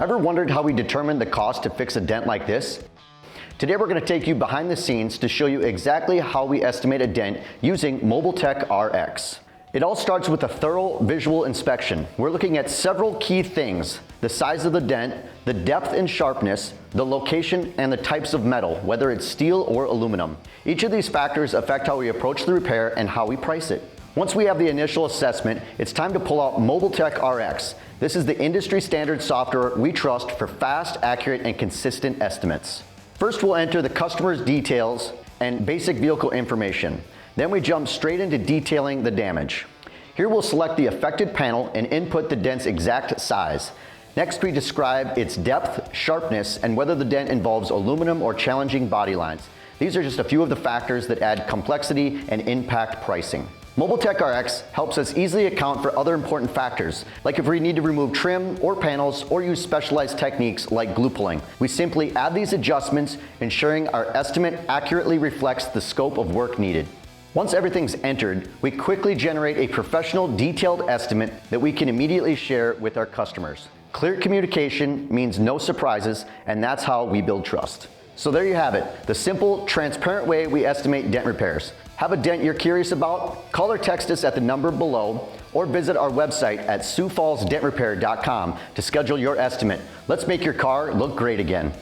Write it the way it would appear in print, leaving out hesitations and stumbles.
Ever wondered how we determine the cost to fix a dent like this? Today we're going to take you behind the scenes to show you exactly how we estimate a dent using Mobile Tech RX. It all starts with a thorough visual inspection. We're looking at several key things: the size of the dent, the depth and sharpness, the location, and the types of metal, whether it's steel or aluminum. Each of these factors affect how we approach the repair and how we price it. Once we have the initial assessment, it's time to pull out Mobile Tech RX. This is the industry standard software we trust for fast, accurate, and consistent estimates. First, we'll enter the customer's details and basic vehicle information. Then we jump straight into detailing the damage. Here we'll select the affected panel and input the dent's exact size. Next, we describe its depth, sharpness, and whether the dent involves aluminum or challenging body lines. These are just a few of the factors that add complexity and impact pricing. Mobile Tech RX helps us easily account for other important factors, like if we need to remove trim or panels or use specialized techniques like glue pulling. We simply add these adjustments, ensuring our estimate accurately reflects the scope of work needed. Once everything's entered, we quickly generate a professional, detailed estimate that we can immediately share with our customers. Clear communication means no surprises, and that's how we build trust. So there you have it, the simple, transparent way we estimate dent repairs. Have a dent you're curious about? Call or text us at the number below, or visit our website at SiouxFallsDentRepair.com to schedule your estimate. Let's make your car look great again.